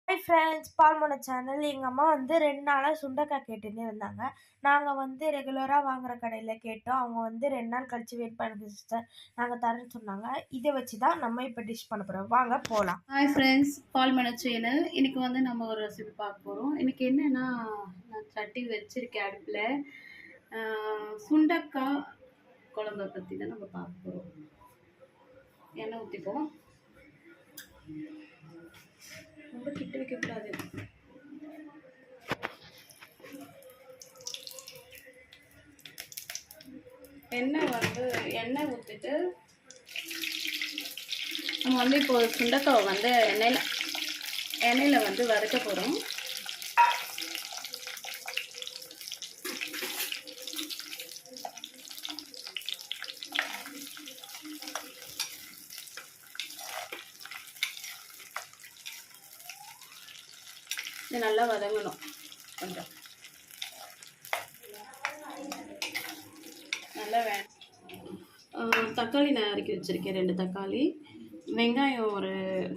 Hi friends, பால்மோன channel. எங்கள் அம்மா வந்து 2 நாளா சுண்டக்காய் கேட்டுன்னே இருந்தாங்க. நாங்க வந்து ரெகுலரா வாங்குற கடையில கேட்டோம். அவங்க வந்து 2 நாள் கழிச்சு வெயிட் பண்ணுங்க சிஸ்டர், நாங்க தரேன்னு சொன்னாங்க. இத வச்சு தான் நம்ம இப்ப டிஷ் பண்ண போறோம். வாங்க போலாம். ஹாய் ஃப்ரெண்ட்ஸ், பால்மன சேனல். இன்னைக்கு வந்து நம்ம ஒரு ரெசிபி பார்க்க போகிறோம். இன்னைக்கு என்னென்னா, நான் சட்டி வச்சிருக்கேன் அடுப்பில். சுண்டக்காய் குழம்பை பற்றி தான் நம்ம பார்க்க போகிறோம். எண்ணெய் ஊற்றிப்போம். ரொம்ப கிட்ட வைக்கக்கூடாது. எண்ணெய் ஊற்றிட்டு நம்ம வந்து இப்போ சுண்டக்காவை வந்து எண்ணெயில் வந்து வறுக்க போகிறோம். இது நல்லா வதங்கணும். கொஞ்சம் நல்லா தக்காளி நான் நறுக்கி வச்சுருக்கேன், 2 தக்காளி. வெங்காயம், ஒரு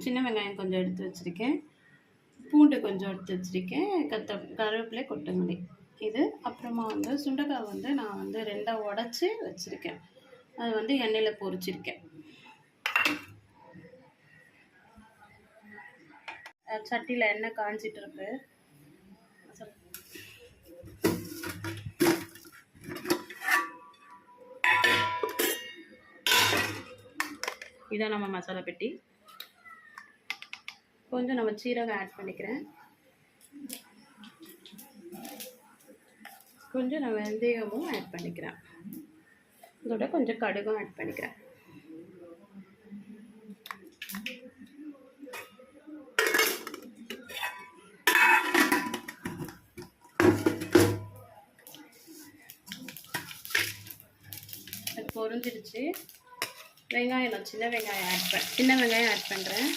சின்ன வெங்காயம் கொஞ்சம் எடுத்து வச்சுருக்கேன். பூண்டு கொஞ்சம் எடுத்து வச்சுருக்கேன். கருவேப்பிலை, கொத்தமல்லி இது. அப்புறமா வந்து சுண்டைக்காய் வந்து நான் வந்து 2ஆக உடச்சி வச்சுருக்கேன். அது வந்து எண்ணெயில் பொரிச்சிருக்கேன். சட்டியில் எண்ணெய் காஞ்சிட்டு இருக்கு. இதான் நம்ம மசாலா பெட்டி. கொஞ்சம் நம்ம சீரகம் ஆட் பண்ணிக்கிறேன். கொஞ்சம் நான் வெந்தயமும் ஆட் பண்ணிக்கிறேன். இதோட கொஞ்சம் கடுகும் ஆட் பண்ணிக்கிறேன். பொரிஞ்சிடுச்சு. வெங்காயம், நான் சின்ன வெங்காயம் ஆட் பண்ணுறேன்.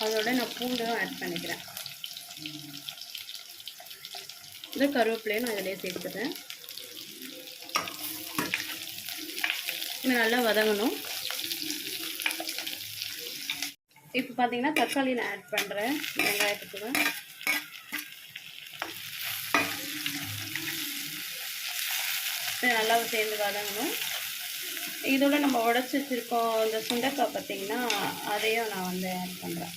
அதோட நான் பூண்டும் ஆட் பண்ணிக்கிறேன். இந்த கருவேப்பிலையும் நான் இதிலே சேர்த்துக்கிறேன். இன்னும் நல்லா வதங்கணும். இப்போ பார்த்தீங்கன்னா தக்காளி நான் ஆட் பண்ணுறேன் வெங்காயத்துக்கு. நல்லா சேர்ந்து வதங்கணும். இதோட நம்ம உடச்சி வச்சுருக்கோம் இந்த சுண்டைக்காய் பார்த்தீங்கன்னா, அதையும் நான் வந்து ஆட் பண்ணுறேன்.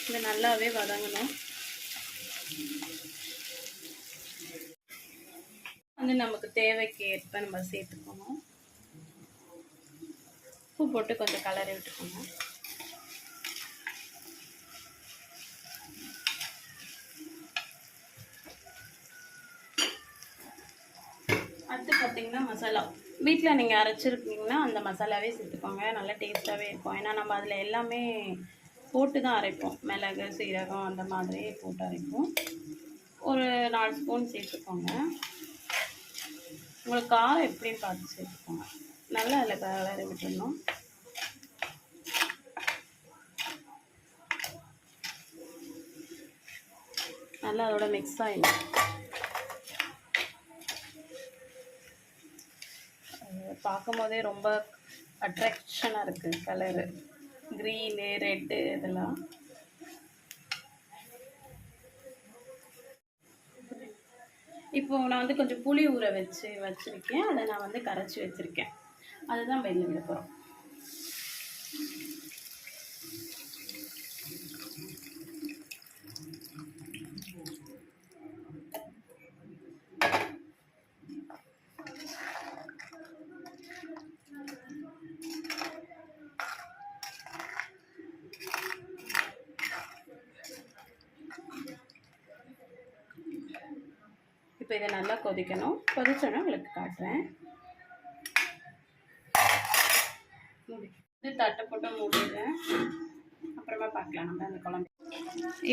இது நல்லாவே வதங்கணும். வந்து நமக்கு தேவைக்கு ஏற்ப நம்ம சேர்த்துக்கணும். உப்பு போட்டு கொஞ்சம் கலரி விட்டுக்கணும். அடுத்து பார்த்திங்கன்னா மசாலா. வீட்டில் நீங்கள் அரைச்சிருக்கீங்கன்னா அந்த மசாலாவே சேர்த்துக்கோங்க. நல்லா டேஸ்ட்டாகவே இருக்கும். ஏன்னா நம்ம அதில் எல்லாமே போட்டு தான் அரைப்போம். மிளகு, சீரகம் அந்த மாதிரி போட்டு அரைப்போம். ஒரு 4 ஸ்பூன் சேர்த்துக்கோங்க. உங்களுக்கு காரம் எப்படின்னு பார்த்து சேர்த்துக்கோங்க. நல்லா அதில் கலரி விட்டுடணும். நல்லா அதோட மிக்ஸ் ஆகிடும். பார்க்கும் போதே ரொம்ப அட்ராக்ஷனாக இருக்குது. கலரு க்ரீனு, ரெட்டு இதெல்லாம். இப்போது நான் வந்து கொஞ்சம் புளி ஊற வச்சுருக்கேன். அதை நான் வந்து கரைச்சி வச்சுருக்கேன். அதுதான் வெளில விட போகிறோம். இப்போ இதை நல்லா கொதிக்கணும். கொதிச்சோன்னா உங்களுக்கு காட்டுறேன். இது தட்டை போட்டு மூடிடுறேன். அப்புறமா பார்க்கலாம் நம்ம அந்த குழம்பு.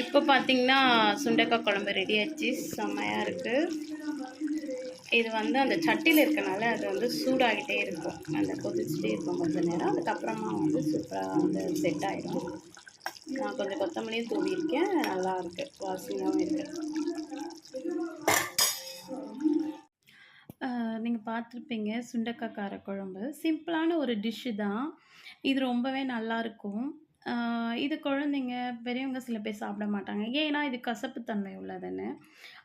இப்போ பார்த்தீங்கன்னா சுண்டைக்காய் குழம்பு ரெடி ஆச்சு. செம்மையாக இருக்குது. இது வந்து அந்த சட்டியில் இருக்கனால அது வந்து சூடாகிட்டே இருக்கும். அந்த கொதிச்சுட்டே இருக்கும் கொஞ்சம் நேரம். அதுக்கப்புறமா வந்து சூப்பராக வந்து செட் ஆகிடும். நான் கொஞ்சம் கொத்தமல்லியும் தூவியிருக்கேன். நல்லா இருக்கு. வாசனையாவும் இருக்கு. நீங்க பார்த்துருப்பீங்க சுண்டக்காய் காரக்குழம்பு. சிம்பிளான ஒரு டிஷ்ஷு தான். இது ரொம்பவே நல்லாயிருக்கும். அ இது குழந்தைங்க, பெரியவங்க சில பேர் சாப்பிட மாட்டாங்க. ஏன்னா, இது கசப்பு தன்மை உள்ளதுன்னு.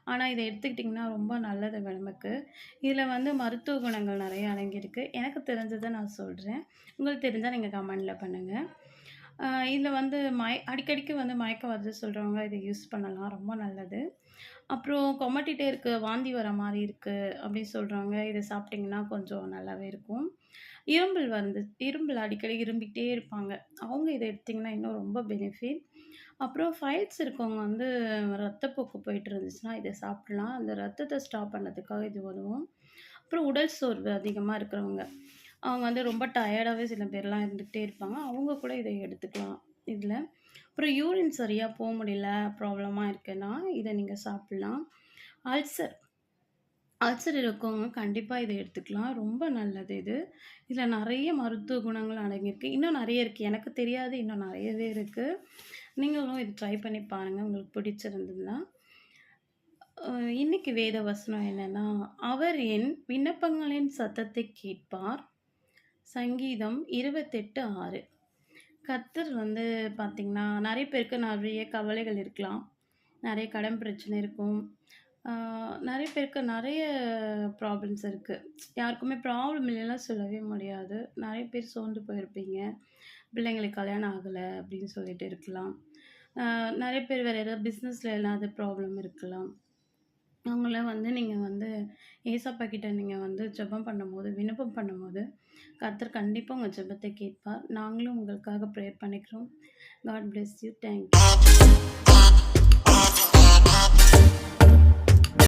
ஆனா, இத எடுத்துக்கிட்டிங்கன்னா ரொம்ப நல்லது உடம்புக்கு. இதில வந்து மருத்துவ குணங்கள் நெறைய அடங்கியிருக்கு. எனக்கு தெரிஞ்சத நான் சொல்றேன். உங்களுக்கு தெரிஞ்சா நீங்க கமெண்ட்ல பண்ணுங்க. இதில வந்து அடிக்கடிக்கு வந்து மயக்கம் வருது சொல்றவங்க இத யூஸ் பண்ணலாம். ரொம்ப நல்லது. அப்புறம் கொமட்டிட்டே இருக்கு, வாந்தி வர மாரி இருக்கு அப்படின்னு சொல்றவங்க, இத சாப்பிட்டீங்கன்னா கொஞ்சம் நல்லாவே இருக்கும். இரும்பல் அடிக்கடி இரும்பிக்கிட்டே இருப்பாங்க. அவங்க இத எடுத்தீங்கன்னா இன்னும் ரொம்ப பெனிஃபிட். அப்புறம் ஃபைல்ஸ் இருக்கவங்க வந்து ரத்தப்போக்கு போயிட்டு இருந்துச்சுன்னா, இத சாப்பிடலாம். அந்த ரத்தத்த ஸ்டாப் பண்ணதுக்காக இது உதவும். அப்புறம் உடல் சோர்வு அதிகமா இருக்கிறவங்க, அவங்க வந்து ரொம்ப டயர்டாவே சில பேர்லாம் இருந்துகிட்டே இருப்பாங்க. அவங்க கூட இத எடுத்துக்கலாம் இதுல. அப்புறம் யூரின் சரியா முடியல, ப்ராப்ளமா இருக்குன்னா, இத நீங்க சாப்பிடலாம். அல்சர் அல்சர் இருக்கவங்க கண்டிப்பா இத எடுத்துக்கலாம். ரொம்ப நல்லது இது. இதுல நெறைய மருத்துவ குணங்கள் அடங்கியிருக்கு. இன்னும் நெறைய இருக்கு. எனக்கு தெரியாது. இன்னும் நெறையவே இருக்கு. நீங்களும் இது ட்ரை பண்ணி பாருங்க. உங்களுக்கு பிடிச்சிருந்ததுன்னா. அ இன்னைக்கு வேத வசனம் என்னன்னா, அவர் என் விண்ணப்பங்களின் சத்தத்தை கேட்பார். சங்கீதம் 28:6. கர்த்தர் வந்து பார்த்தீங்கன்னா, நெறைய பேருக்கு நெறைய கவலைகள் இருக்கலாம். நெறைய கடன் பிரச்சனை இருக்கும். ஆ நெறைய பேருக்கு நெறைய ப்ராப்ளம்ஸ் இருக்கு. யாருக்குமே ப்ராப்ளம் இல்லைலாம் சொல்லவே முடியாது. நெறைய பேர் சோர்ந்து போயிருப்பீங்க. பிள்ளைங்களுக்கு கல்யாணம் ஆகல அப்படின்னு சொல்லிட்டு இருக்கலாம். ஆ நெறைய பேர் வேற ஏதாவது பிசினஸ்ல ஏதாவது ப்ராப்ளம் இருக்கலாம். அவங்கள வந்து நீங்க வந்து ஏசப்பா கிட்ட நீங்க வந்து ஜெபம் பண்ணும்போது, விண்ணப்பம் பண்ணும்போது, கர்த்தர் கண்டிப்பா உங்க ஜெபத்த கேட்பார். நாங்களும் உங்களுக்காக ப்ரேயர் பண்ணிக்கிறோம். God bless you. Thank you.